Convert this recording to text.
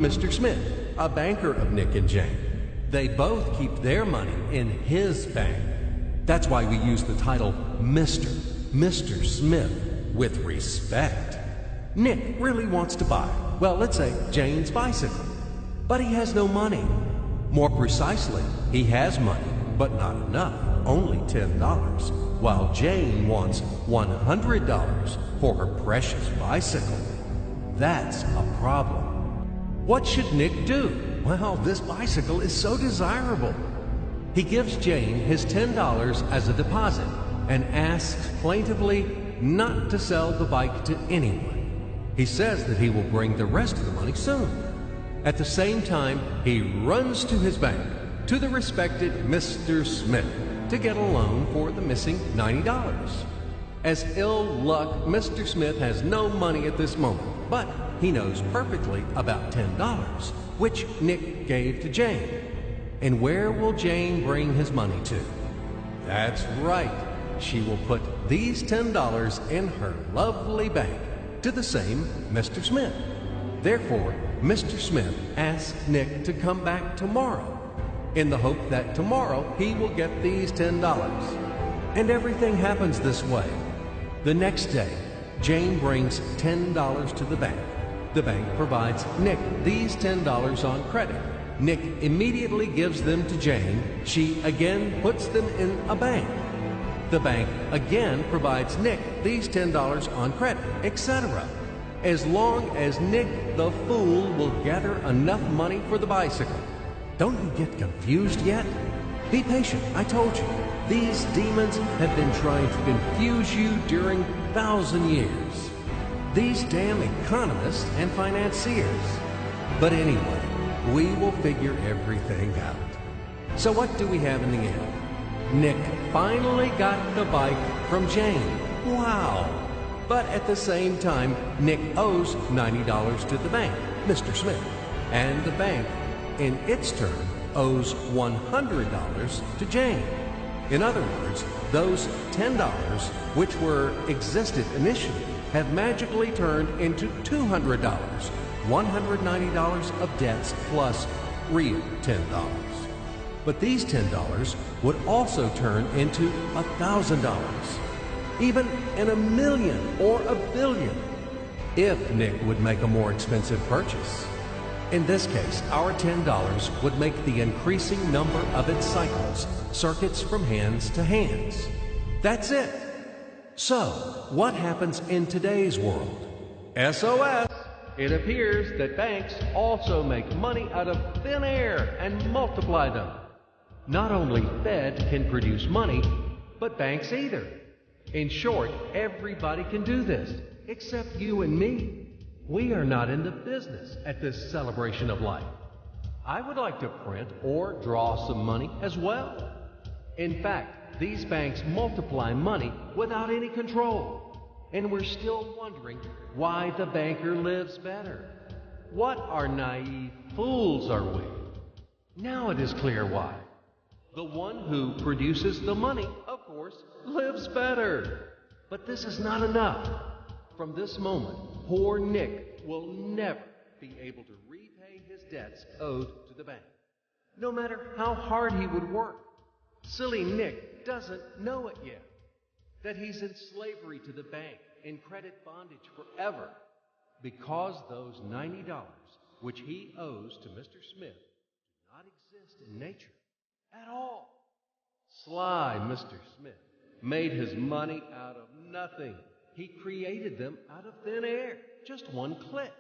Mr. Smith, a banker of Nick and Jane. They both keep their money in his bank. That's why we use the title Mr. Smith, with respect. Nick really wants to buy, well, let's say Jane's bicycle, but he has no money. More precisely, he has money, but not enough, only $10, while Jane wants $100 for her precious bicycle. That's a problem. What should Nick do? Well, this bicycle is so desirable. He gives Jane his $10 as a deposit and asks plaintively not to sell the bike to anyone. He says that he will bring the rest of the money soon. At the same time, he runs to his bank, to the respected Mr. Smith, to get a loan for the missing $90. As ill luck, Mr. Smith has no money at this moment, but he knows perfectly about $10, which Nick gave to Jane. And where will Jane bring his money to? That's right. She will put these $10 in her lovely bank to the same Mr. Smith. Therefore, Mr. Smith asks Nick to come back tomorrow in the hope that tomorrow he will get these $10. And everything happens this way. The next day, Jane brings $10 to the bank. The bank provides Nick these $10 on credit. Nick immediately gives them to Jane. She again puts them in a bank. The bank again provides Nick these $10 on credit, etc. As long as Nick the fool will gather enough money for the bicycle. Don't you get confused yet? Be patient, I told you. These demons have been trying to confuse you during 1,000 years. These damn economists and financiers. But anyway, we will figure everything out. So what do we have in the end? Nick finally got the bike from Jane. Wow! But at the same time, Nick owes $90 to the bank, Mr. Smith. And the bank, in its turn, owes $100 to Jane. In other words, those $10, which existed initially, have magically turned into $200, $190 of debts plus real $10. But these $10 would also turn into $1,000, even in a million or a billion, if Nick would make a more expensive purchase. In this case, our $10 would make the increasing number of its cycles, circuits from hands to hands. That's it. So, what happens in today's world? SOS! It appears that banks also make money out of thin air and multiply them. Not only Fed can produce money, but banks either. In short, everybody can do this, except you and me. We are not in the business at this celebration of life. I would like to print or draw some money as well. In fact, these banks multiply money without any control. And we're still wondering why the banker lives better. What are naive fools are we? Now it is clear why. The one who produces the money, of course, lives better. But this is not enough. From this moment, poor Nick will never be able to repay his debts owed to the bank, no matter how hard he would work. Silly Nick doesn't know it yet, that he's in slavery to the bank, in credit bondage forever, because those $90 which he owes to Mr. Smith do not exist in nature at all. Sly Mr. Smith made his money out of nothing. He created them out of thin air, just one click.